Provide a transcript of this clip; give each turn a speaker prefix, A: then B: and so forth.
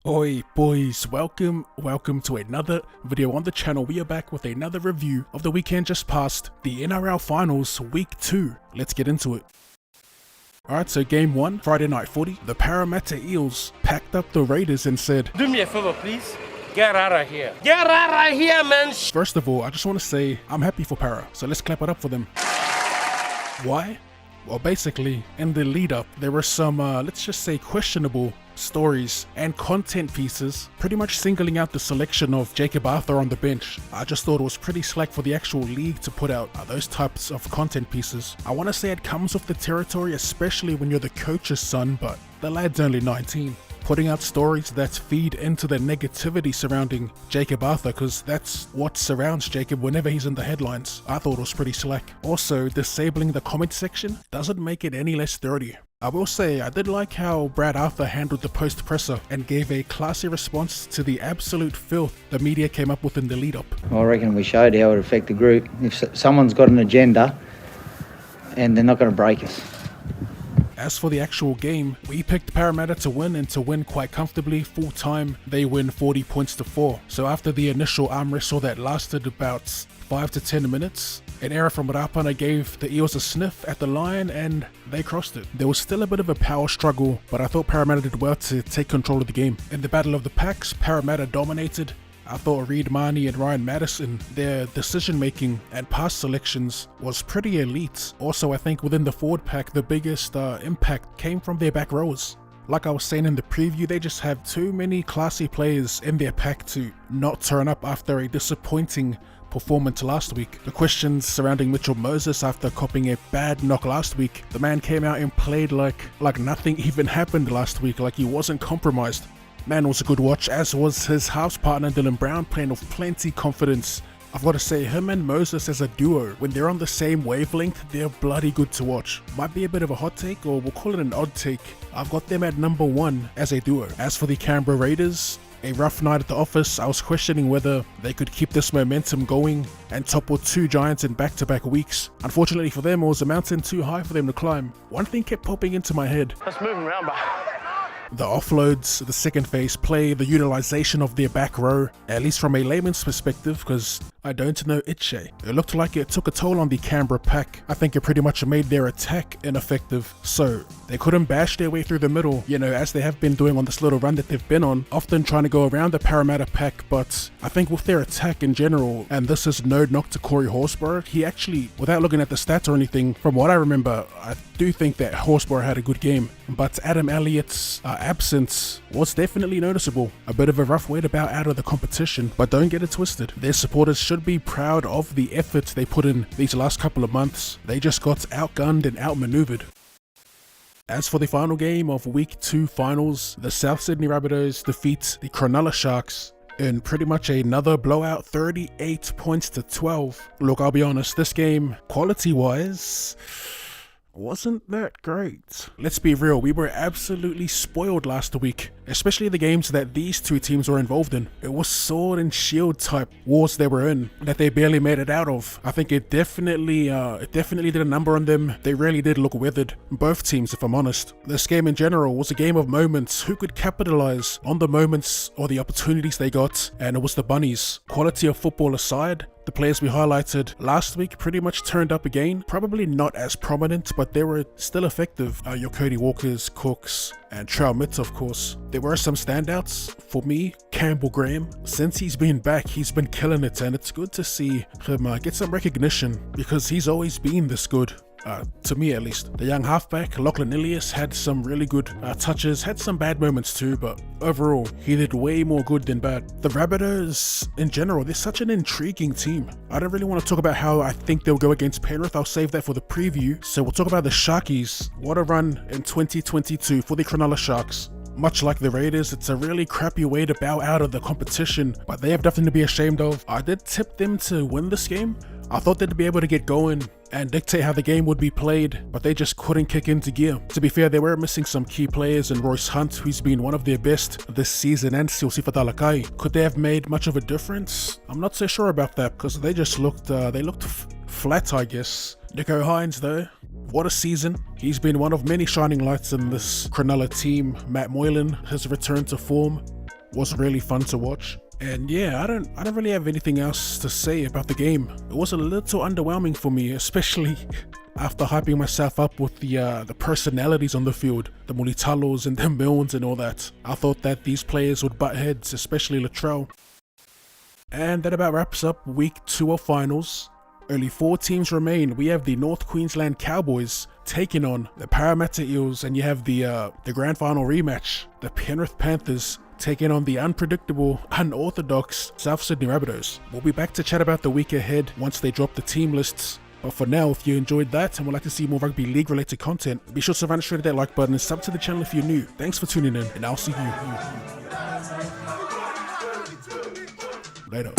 A: Oi boys, welcome to another video on the channel. We are back with another review of the weekend just passed, the NRL Finals Week 2. Let's get into it. Alright, so game 1, Friday night footy, the Parramatta Eels packed up the Raiders and said,
B: "Do me a favor, please. Get out of here. Get out of here, man."
A: First of all, I just want to say I'm happy for Para, so let's clap it up for them. Why? Well, basically, in the lead up, there were some, let's just say, questionable stories and content pieces, pretty much singling out the selection of Jacob Arthur on the bench. I just thought it was pretty slack for the actual league to put out those types of content pieces. I want to say it comes with the territory, especially when you're the coach's son, but the lad's only 19. Putting out stories that feed into the negativity surrounding Jacob Arthur, because that's what surrounds Jacob whenever he's in the headlines. I thought it was pretty slack. Also, disabling the comment section doesn't make it any less dirty. I will say, I did like how Brad Arthur handled the post-presser and gave a classy response to the absolute filth the media came up with in the lead-up.
C: I reckon we showed how it affect the group. If someone's got an agenda, and they're not going to break us.
A: As for the actual game, we picked Parramatta to win and to win quite comfortably. Full time, they win 40 points to 4. So after the initial arm wrestle that lasted about 5 to 10 minutes, an error from Rapana gave the Eels a sniff at the line and they crossed it. There was still a bit of a power struggle, but I thought Parramatta did well to take control of the game. In the Battle of the Packs, Parramatta dominated. I thought Reid Marnie and Ryan Madison, their decision making and pass selections was pretty elite. Also, I think within the forward pack, the biggest impact came from their back rows. Like I was saying in the preview, they just have too many classy players in their pack to not turn up after a disappointing performance last week. The questions surrounding Mitchell Moses after copping a bad knock last week, the man came out and played like nothing even happened last week, like he wasn't compromised. Man was a good watch, as was his house partner Dylan Brown, playing with plenty confidence. I've got to say, him and Moses as a duo, when they're on the same wavelength, they're bloody good to watch. Might be a bit of a hot take, or we'll call it an odd take. I've got them at number 1 as a duo. As for the Canberra Raiders, a rough night at the office. I was questioning whether they could keep this momentum going and topple 2 giants in back-to-back weeks. Unfortunately for them, it was a mountain too high for them to climb. One thing kept popping into my head.
B: Let's move around, bro.
A: The offloads, the second phase play, the utilization of their back row, at least from a layman's perspective, because I don't know Itche. It looked like it took a toll on the Canberra pack. I think it pretty much made their attack ineffective, so they couldn't bash their way through the middle, as they have been doing on this little run that they've been on, often trying to go around the Parramatta pack. But I think with their attack in general, and this is no knock to Corey Horsburgh, he actually, without looking at the stats or anything, from what I remember, I do think that Horsburgh had a good game. But Adam Elliott's absence was definitely noticeable. A bit of a rough way to bow out of the competition, but don't get it twisted. Their supporters should be proud of the effort they put in these last couple of months. They just got outgunned and outmaneuvered. As for the final game of Week 2 Finals, the South Sydney Rabbitohs defeat the Cronulla Sharks in pretty much another blowout, 38 points to 12. Look, I'll be honest, this game, quality-wise, wasn't that great. Let's be real, we were absolutely spoiled last week, especially the games that these two teams were involved in. It was sword and shield type wars they were in that they barely made it out of. I think it definitely did a number on them. They really did look weathered, both teams, if I'm honest. This game in general was a game of moments. Who could capitalize on the moments or the opportunities they got? And it was the Bunnies. Quality of football aside, the players we highlighted last week pretty much turned up again. Probably not as prominent, but they were still effective. Your Cody Walkers, Cooks, and Trell Mitts, of course. There were some standouts. For me, Campbell Graham. Since he's been back, he's been killing it, and it's good to see him get some recognition because he's always been this good. To me at least. The young halfback, Lachlan Ilias, had some really good touches, had some bad moments too, but overall, he did way more good than bad. The Rabbitohs, in general, they're such an intriguing team. I don't really want to talk about how I think they'll go against Penrith. I'll save that for the preview. So we'll talk about the Sharkies. What a run in 2022 for the Cronulla Sharks. Much like the Raiders, it's a really crappy way to bow out of the competition, but they have nothing to be ashamed of. I did tip them to win this game. I thought they'd be able to get going and dictate how the game would be played, but they just couldn't kick into gear. To be fair, they were missing some key players in Royce Hunt, who's been one of their best this season, and Siosifa Talakai. Could they have made much of a difference? I'm not so sure about that, because they just looked, flat, I guess. Nico Hines, though, what a season. He's been one of many shining lights in this Cronulla team. Matt Moylan has returned to form. was really fun to watch. And yeah, I don't really have anything else to say about the game. It was a little underwhelming for me, especially after hyping myself up with the personalities on the field, the Mulitalos and the Milnes and all that. I thought that these players would butt heads, especially Latrell. And that about wraps up week 2 of finals. Only 4 teams remain. We have the North Queensland Cowboys taking on the Parramatta Eels, and you have the grand final rematch, the Penrith Panthers taking on the unpredictable, unorthodox South Sydney Rabbitohs. We'll be back to chat about the week ahead once they drop the team lists. But for now, if you enjoyed that and would like to see more Rugby League related content, be sure to straight that like button and sub to the channel if you're new. Thanks for tuning in, and I'll see you later.